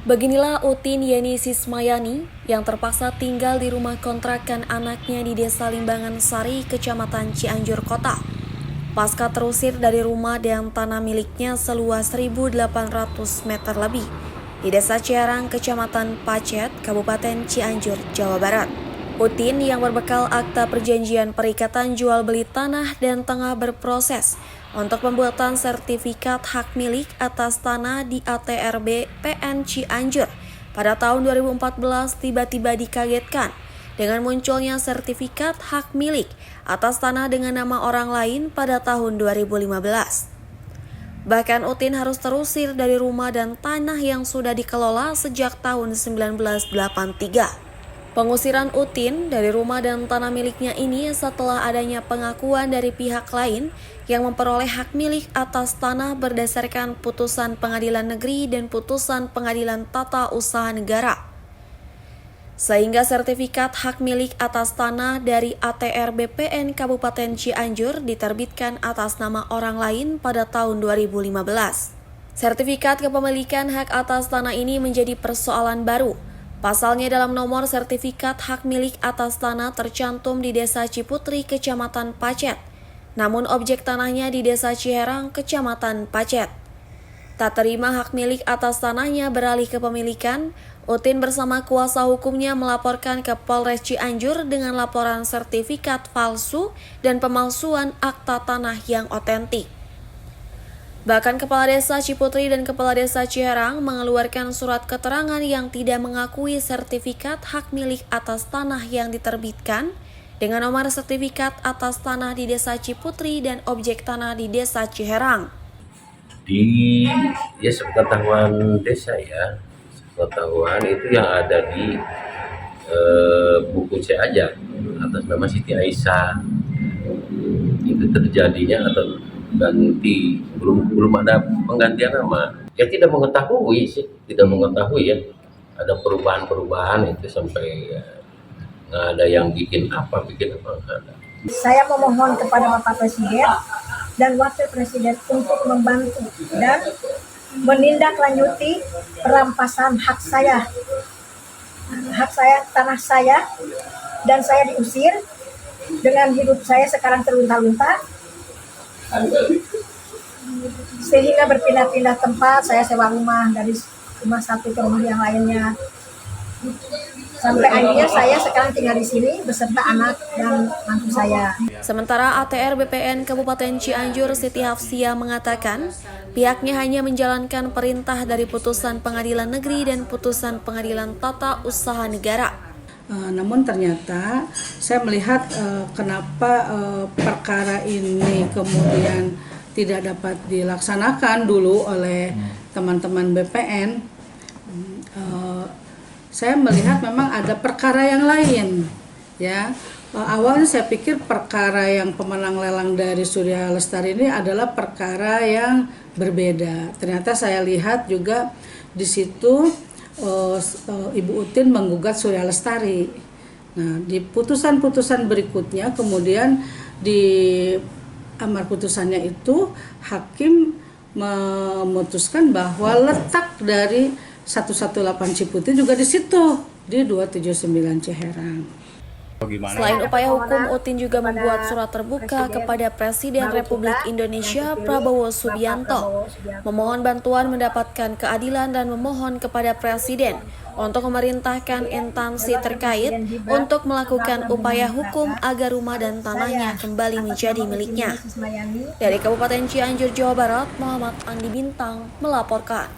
Beginilah Utin Yeni Sismayani yang terpaksa tinggal di rumah kontrakan anaknya di Desa Limbangan Sari, Kecamatan Cianjur Kota. Pasca terusir dari rumah dan tanah miliknya seluas 1.800 meter lebih di Desa Ciarang, Kecamatan Pacet, Kabupaten Cianjur, Jawa Barat. Utin yang berbekal akta perjanjian perikatan jual beli tanah dan tengah berproses untuk pembuatan sertifikat hak milik atas tanah di ATRB PN Cianjur pada tahun 2014 tiba-tiba dikagetkan dengan munculnya sertifikat hak milik atas tanah dengan nama orang lain pada tahun 2015. Bahkan Utin harus terusir dari rumah dan tanah yang sudah dikelola sejak tahun 1983. Pengusiran Utin dari rumah dan tanah miliknya ini setelah adanya pengakuan dari pihak lain yang memperoleh hak milik atas tanah berdasarkan putusan Pengadilan Negeri dan putusan Pengadilan Tata Usaha Negara. Sehingga sertifikat hak milik atas tanah dari ATR BPN Kabupaten Cianjur diterbitkan atas nama orang lain pada tahun 2015. Sertifikat kepemilikan hak atas tanah ini menjadi persoalan baru. Pasalnya dalam nomor sertifikat hak milik atas tanah tercantum di Desa Ciputri, Kecamatan Pacet. Namun objek tanahnya di Desa Ciherang, Kecamatan Pacet. Tak terima hak milik atas tanahnya beralih ke pemilikan, Utin bersama kuasa hukumnya melaporkan ke Polres Cianjur dengan laporan sertifikat palsu dan pemalsuan akta tanah yang otentik. Bahkan Kepala Desa Ciputri dan Kepala Desa Ciherang mengeluarkan surat keterangan yang tidak mengakui sertifikat hak milik atas tanah yang diterbitkan dengan nomor sertifikat atas tanah di Desa Ciputri dan objek tanah di Desa Ciherang. Sepengetahuan desa ya, sepengetahuan itu yang ada di buku C aja atas nama Siti Aisyah. Itu terjadinya atau ganti, belum ada penggantian nama. Ya tidak mengetahui ya, ada perubahan itu sampai nggak ada yang bikin apa nggak ada. Saya memohon kepada Bapak Presiden dan Wakil Presiden untuk membantu dan menindaklanjuti perampasan hak saya, tanah saya, dan saya diusir dengan hidup saya sekarang terlunta-lunta. Sehingga berpindah-pindah tempat, saya sewa rumah dari rumah satu ke rumah yang lainnya. Sampai akhirnya saya sekarang tinggal di sini beserta anak dan mantu saya. Sementara ATR BPN Kabupaten Cianjur Siti Hafsia mengatakan pihaknya hanya menjalankan perintah dari putusan Pengadilan Negeri dan putusan Pengadilan Tata Usaha Negara. Namun ternyata saya melihat kenapa perkara ini kemudian tidak dapat dilaksanakan dulu oleh teman-teman BPN. Saya melihat memang ada perkara yang lain, ya. Awalnya saya pikir perkara yang pemenang lelang dari Surya Lestari ini adalah perkara yang berbeda. Ternyata saya lihat juga di situ Ibu Utin menggugat Surya Lestari. Nah, di putusan-putusan berikutnya kemudian di amar putusannya itu hakim memutuskan bahwa letak dari 118 Ciputri juga di situ di 279 Ciherang. Selain upaya hukum, Utin juga membuat surat terbuka kepada Presiden Republik Indonesia Prabowo Subianto, memohon bantuan mendapatkan keadilan dan memohon kepada Presiden untuk memerintahkan instansi terkait untuk melakukan upaya hukum agar rumah dan tanahnya kembali menjadi miliknya. Dari Kabupaten Cianjur, Jawa Barat, Muhammad Andi Bintang melaporkan.